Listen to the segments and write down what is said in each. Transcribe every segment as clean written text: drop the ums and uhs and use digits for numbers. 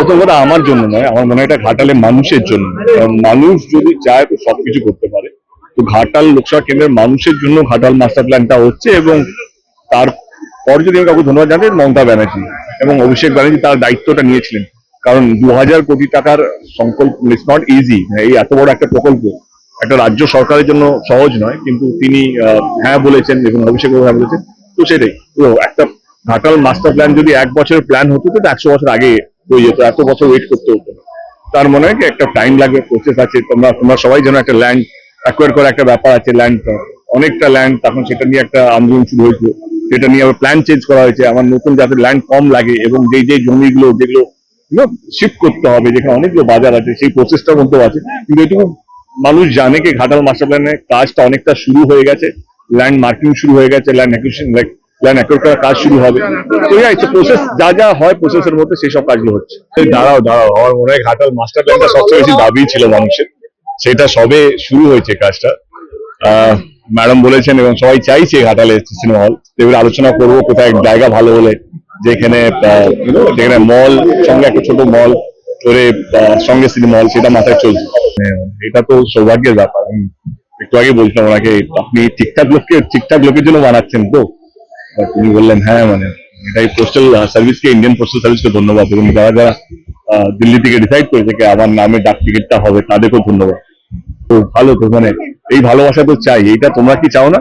প্রথম কথা আমার জন্য নয়, আমার মনে হয় এটা ঘাটালের মানুষের জন্য। মানুষ যদি চায় তো সবকিছু করতে পারে। তো ঘাটাল লোকসভা কেন্দ্রের মানুষের জন্য ঘাটাল মাস্টার প্ল্যানটা হচ্ছে, এবং তারপর যদি আমি কাউকে ধন্যবাদ জানাই, মমতা ব্যানার্জি এবং অভিষেক ব্যানার্জি তার দায়িত্বটা নিয়েছিলেন। কারণ 2000 কোটি টাকার সংকল্প, ইটস নট ইজি। এই এত বড় একটা প্রকল্প একটা রাজ্য সরকারের জন্য সহজ নয়, কিন্তু তিনি হ্যাঁ বলেছেন এবং অভিষেক হ্যাঁ বলেছেন। তো সেটাই তো একটা ঘাটাল মাস্টার প্ল্যান যদি 1 বছরের প্ল্যান হতো তো 100 বছর আগে হয়ে যেত, এত বছর ওয়েট করতে হতো। তার মনে হয় কি একটা টাইম লাগবে, প্রসেস আছে। তোমরা সবাই যেন একটা ল্যান্ড অ্যাকোয়ার করার একটা ব্যাপার আছে, ল্যান্ড অনেকটা ল্যান্ড, তখন সেটা নিয়ে একটা আন্দোলন শুরু হয়েছিল, সেটা নিয়ে আবার প্ল্যান চেঞ্জ করা হয়েছে। আমার নতুন যাতে ল্যান্ড কম লাগে এবং যে জমিগুলো যেগুলো শিফট করতে হবে, যেখানে অনেকগুলো বাজার আছে, সেই প্রসেসটার মধ্যেও আছে। কিন্তু এটুকু মানুষ জানে কি ঘাটাল মাস্টার প্ল্যানের কাজটা অনেকটা শুরু হয়ে গেছে, ল্যান্ড মার্কিং শুরু হয়ে গেছে, ল্যান্ড অ্যাকুইজিশন ল্যান্ড অ্যাকোয়ার করার কাজ শুরু হবে। তো ইটস প্রসেস, যা হয় প্রসেসের মধ্যে সেই সব কাজগুলো হচ্ছে। দাঁড়াও আমার মনে হয় ঘাটাল মাস্টার প্ল্যানটা সবচেয়ে বেশি দাবি ছিল মানুষের, সেটা সবে শুরু হয়েছে কাজটা। ম্যাডাম বলেছেন এবং সবাই চাইছে ঘাটালে সিনেমা হল। এবারে আলোচনা করবো কোথায় জায়গা ভালো হলে, যেখানে মল সঙ্গে একটা ছোট মল করে সঙ্গে সিনেমা হল, সেটা মাথায় চলছে। এটা তো সৌভাগ্যের ব্যাপার। একটু আগে বলছিলাম ওনাকে, আপনি ঠিকঠাক লোকের জন্য বানাচ্ছেন তো। তিনি বললেন হ্যাঁ, মানে এটাই পোস্টাল সার্ভিসকে, ইন্ডিয়ান পোস্টাল সার্ভিসকে ধন্যবাদ, এবং যারা দিল্লি থেকে ডিসাইড করেছে যে আমার নামে ডাক টিকিটটা হবে, তাদেরকেও ধন্যবাদ। তো ভালো, তো মানে এই ভালোবাসা তো চাই। এইটা তোমরা কি চাও না?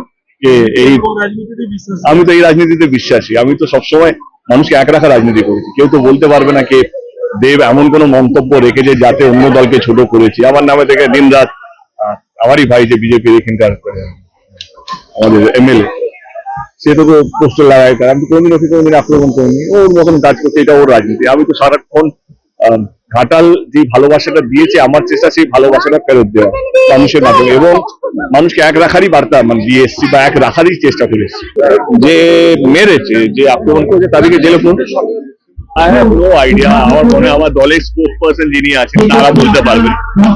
আমি তো এই রাজনীতিতে বিশ্বাসী। আমি তো সবসময় মানুষকে এক রাখা রাজনীতি করেছি। কেউ তো বলতে পারবে না কে দেব এমন কোন মন্তব্য রেখেছে যাতে অন্য দলকে ছোট করেছি। আমার নামে থেকে দিন রাত আমারই ভাই যে বিজেপির এখানকার আমাদের এমএলএ, সে তো পোস্টার লাগায়, তার আমি কোনোদিন আক্রমণ করিনি। ওর মতন কাজ করছে, এটা ওর রাজনীতি। আমি তো সারাক্ষণ ঘাটাল যে ভালোবাসাটা দিয়েছে, আমার চেষ্টা সেই ভালোবাসাটা ফেরত দেওয়া মানুষের মাধ্যমে, এবং মানুষকে এক রাখারই বার্তা দিয়ে এসছি, বা এক রাখারই চেষ্টা করে এসছি। যে মেরেছে, যে আক্রমণ করেছে, তাদেরকে জেলে পুরো আই হ্যাভ নো আইডিয়া। আমার মনে হয় আমার দলের স্পোর্টস পার্সন যিনি আছেন তারা বলতে পারবেন।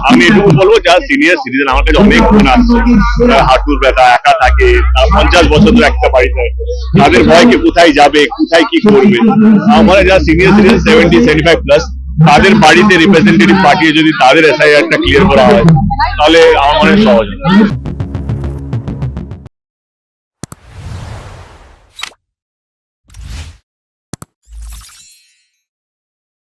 আমি এটুকু বলবো, যারা সিনিয়র সিটিজেন, আমার কাছে অনেক ফোন আসছে, হাঁটুর ব্যথা, একা থাকে, 50 বছর ধরে একটা বাড়িতে, তাদের ভয়কে কোথায় যাবে, কোথায় কি করবে। আমার যারা সিনিয়র সিটিজেন 70-75+, তাদের বাড়িতে রিপ্রেজেন্টেটিভ পাঠিয়ে যদি তাদের এসআইআরটা ক্লিয়ার করা হয়, তাহলে আমার মনে হয় সহজ।